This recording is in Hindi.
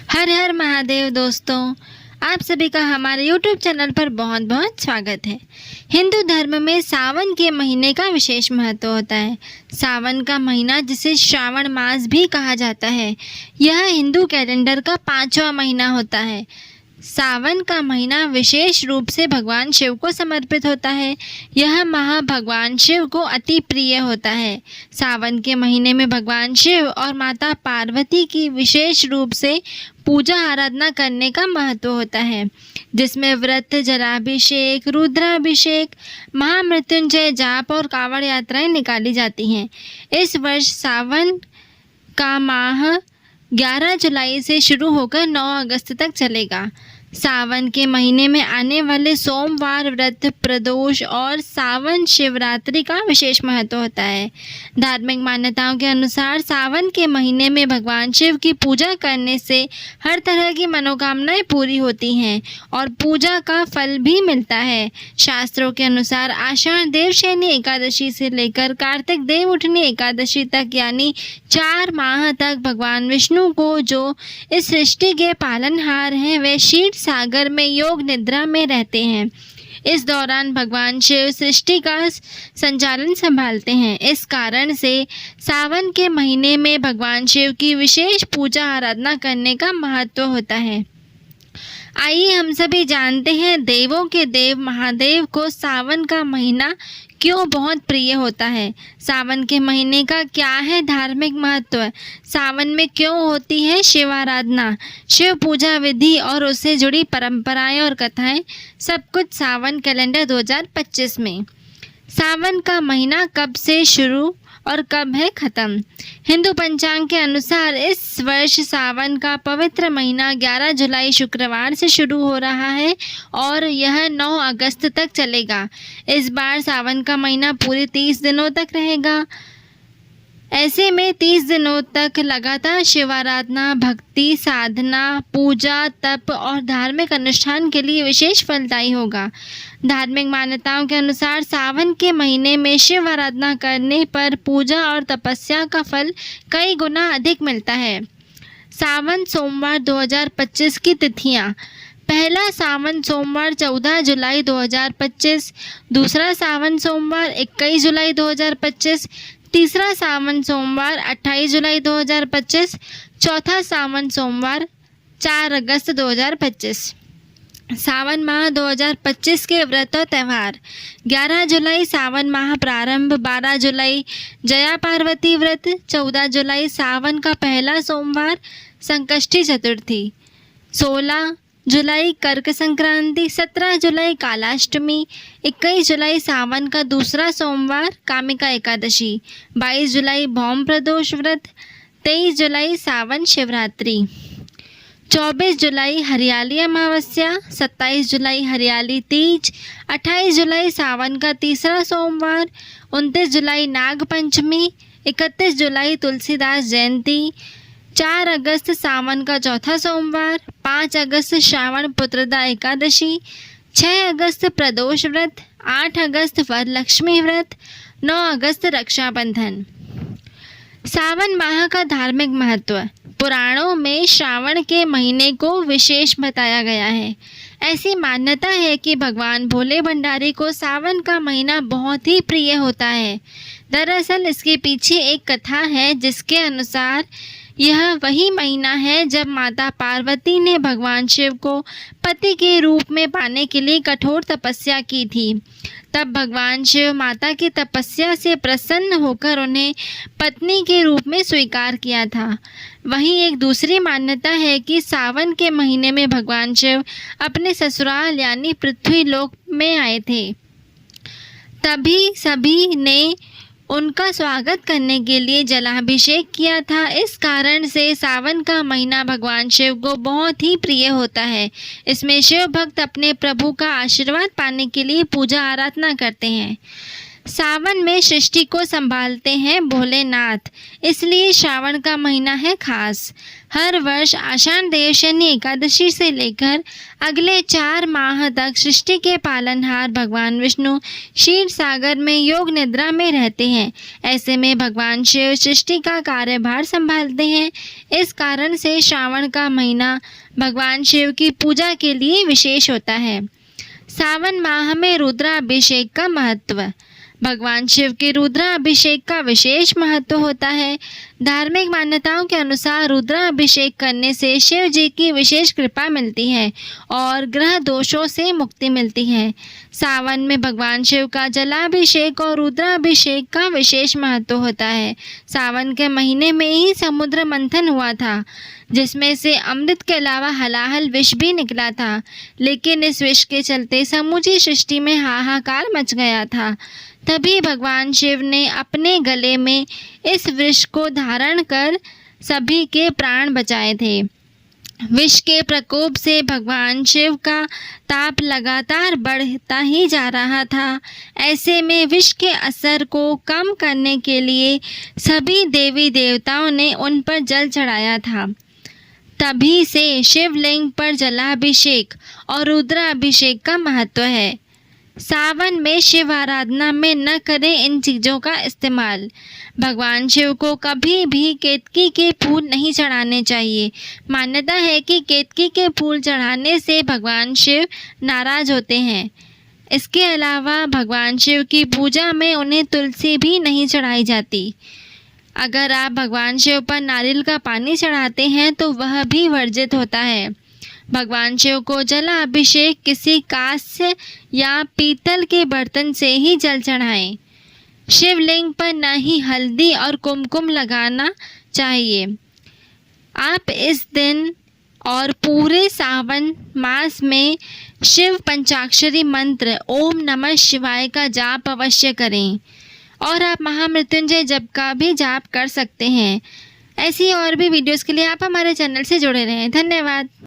हर हर महादेव दोस्तों, आप सभी का हमारे YouTube चैनल पर बहुत बहुत स्वागत है। हिंदू धर्म में सावन के महीने का विशेष महत्व होता है। सावन का महीना जिसे श्रावण मास भी कहा जाता है, यह हिंदू कैलेंडर का 5वां महीना होता है। सावन का महीना विशेष रूप से भगवान शिव को समर्पित होता है। यह माह भगवान शिव को अति प्रिय होता है। सावन के महीने में भगवान शिव और माता पार्वती की विशेष रूप से पूजा आराधना करने का महत्व होता है, जिसमें व्रत, जलाभिषेक, रुद्राभिषेक, महामृत्युंजय जाप और कांवड़ यात्राएं निकाली जाती हैं। इस वर्ष सावन का माह 11 जुलाई से शुरू होकर 9 अगस्त तक चलेगा। सावन के महीने में आने वाले सोमवार, व्रत, प्रदोष और सावन शिवरात्रि का विशेष महत्व होता है। धार्मिक मान्यताओं के अनुसार सावन के महीने में भगवान शिव की पूजा करने से हर तरह की मनोकामनाएं पूरी होती हैं और पूजा का फल भी मिलता है। शास्त्रों के अनुसार आषाढ़ देवशयनी एकादशी से लेकर कार्तिक देवउठनी एकादशी तक यानी 4 माह तक भगवान विष्णु को, जो इस सृष्टि के पालनहार हैं, वे क्षीर सागर में योग निद्रा में रहते हैं। इस दौरान भगवान शिव सृष्टि का संचालन संभालते हैं। इस कारण से सावन के महीने में भगवान शिव की विशेष पूजा आराधना करने का महत्व होता है। आइए हम सभी जानते हैं देवों के देव महादेव को सावन का महीना क्यों बहुत प्रिय होता है। सावन के महीने का क्या है धार्मिक महत्व, सावन में क्यों होती है शिव आराधना, शिव पूजा विधि और उससे जुड़ी परंपराएं और कथाएं, सब कुछ सावन कैलेंडर 2025 में। सावन का महीना कब से शुरू और कब है ख़त्म। हिंदू पंचांग के अनुसार इस वर्ष सावन का पवित्र महीना 11 जुलाई शुक्रवार से शुरू हो रहा है और यह 9 अगस्त तक चलेगा। इस बार सावन का महीना पूरे 30 दिनों तक रहेगा। ऐसे में 30 दिनों तक लगातार शिव आराधना, भक्ति, साधना, पूजा, तप और धार्मिक अनुष्ठान के लिए विशेष फलदायी होगा। धार्मिक मान्यताओं के अनुसार सावन के महीने में शिव आराधना करने पर पूजा और तपस्या का फल कई गुना अधिक मिलता है। सावन सोमवार 2025 की तिथियां: पहला सावन सोमवार 14 जुलाई 2025, दूसरा सावन सोमवार 21 जुलाई 2025, तीसरा सावन सोमवार 28 जुलाई 2025, चौथा सावन सोमवार 4 अगस्त 2025। सावन माह 2025 के व्रत और त्यौहार: 11 जुलाई सावन माह प्रारंभ, 12 जुलाई जया पार्वती व्रत, 14 जुलाई सावन का पहला सोमवार संकष्टी चतुर्थी, 16 जुलाई कर्क संक्रांति, 17 जुलाई कालाष्टमी, 21 जुलाई सावन का दूसरा सोमवार कामिका एकादशी, 22 जुलाई भौम प्रदोष व्रत, 23 जुलाई सावन शिवरात्रि, 24 जुलाई हरियाली अमावस्या, 27 जुलाई हरियाली तीज, 28 जुलाई सावन का तीसरा सोमवार, 29 जुलाई नाग पंचमी, 31 जुलाई तुलसीदास जयंती, 4 अगस्त सावन का चौथा सोमवार, 5 अगस्त श्रावण पुत्रदा एकादशी, 6 अगस्त प्रदोष व्रत, 8 अगस्त वरलक्ष्मी व्रत, 9 अगस्त रक्षाबंधन। सावन माह का धार्मिक महत्व: पुराणों में श्रावण के महीने को विशेष बताया गया है। ऐसी मान्यता है कि भगवान भोले भंडारी को सावन का महीना बहुत ही प्रिय होता है। दरअसल इसके पीछे एक कथा है, जिसके अनुसार यह वही महीना है जब माता पार्वती ने भगवान शिव को पति के रूप में पाने के लिए कठोर तपस्या की थी। तब भगवान शिव माता की तपस्या से प्रसन्न होकर उन्हें पत्नी के रूप में स्वीकार किया था। वहीं एक दूसरी मान्यता है कि सावन के महीने में भगवान शिव अपने ससुराल यानी पृथ्वी लोक में आए थे। तभी सभी ने उनका स्वागत करने के लिए जलाभिषेक किया था। इस कारण से सावन का महीना भगवान शिव को बहुत ही प्रिय होता है। इसमें शिव भक्त अपने प्रभु का आशीर्वाद पाने के लिए पूजा आराधना करते हैं। सावन में सृष्टि को संभालते हैं भोलेनाथ, इसलिए श्रावण का महीना है खास। हर वर्ष आषाढ़ देव शनि एकादशी से लेकर अगले 4 माह तक सृष्टि के पालनहार भगवान विष्णु क्षीर सागर में योग निद्रा में रहते हैं। ऐसे में भगवान शिव सृष्टि का कार्यभार संभालते हैं। इस कारण से श्रावण का महीना भगवान शिव की पूजा के लिए विशेष होता है। सावन माह में रुद्राभिषेक का महत्व। भगवान शिव के रुद्राभिषेक का विशेष महत्व होता है। धार्मिक मान्यताओं के अनुसार रुद्राभिषेक करने से शिव जी की विशेष कृपा मिलती है और ग्रह दोषों से मुक्ति मिलती है। सावन में भगवान शिव का जलाभिषेक और रुद्राभिषेक का विशेष महत्व होता है। सावन के महीने में ही समुद्र मंथन हुआ था, जिसमें से अमृत के अलावा हलाहल विष भी निकला था, लेकिन इस विष के चलते समूची सृष्टि में हाहाकार मच गया था। तभी भगवान शिव ने अपने गले में इस विष को धारण कर सभी के प्राण बचाए थे। विष के प्रकोप से भगवान शिव का ताप लगातार बढ़ता ही जा रहा था। ऐसे में विष के असर को कम करने के लिए सभी देवी देवताओं ने उन पर जल चढ़ाया था। तभी से शिवलिंग पर जलाभिषेक और रुद्राभिषेक का महत्व है। सावन में शिव आराधना में न करें इन चीज़ों का इस्तेमाल। भगवान शिव को कभी भी केतकी के फूल नहीं चढ़ाने चाहिए। मान्यता है कि केतकी के फूल चढ़ाने से भगवान शिव नाराज होते हैं। इसके अलावा भगवान शिव की पूजा में उन्हें तुलसी भी नहीं चढ़ाई जाती। अगर आप भगवान शिव पर नारियल का पानी चढ़ाते हैं तो वह भी वर्जित होता है। भगवान शिव को जलाभिषेक किसी कांस्य या पीतल के बर्तन से ही जल चढ़ाएं। शिवलिंग पर न ही हल्दी और कुमकुम लगाना चाहिए। आप इस दिन और पूरे सावन मास में शिव पंचाक्षरी मंत्र ओम नमः शिवाय का जाप अवश्य करें और आप महामृत्युंजय जप का भी जाप कर सकते हैं। ऐसी और भी वीडियोस के लिए आप हमारे चैनल से जुड़े रहें। धन्यवाद।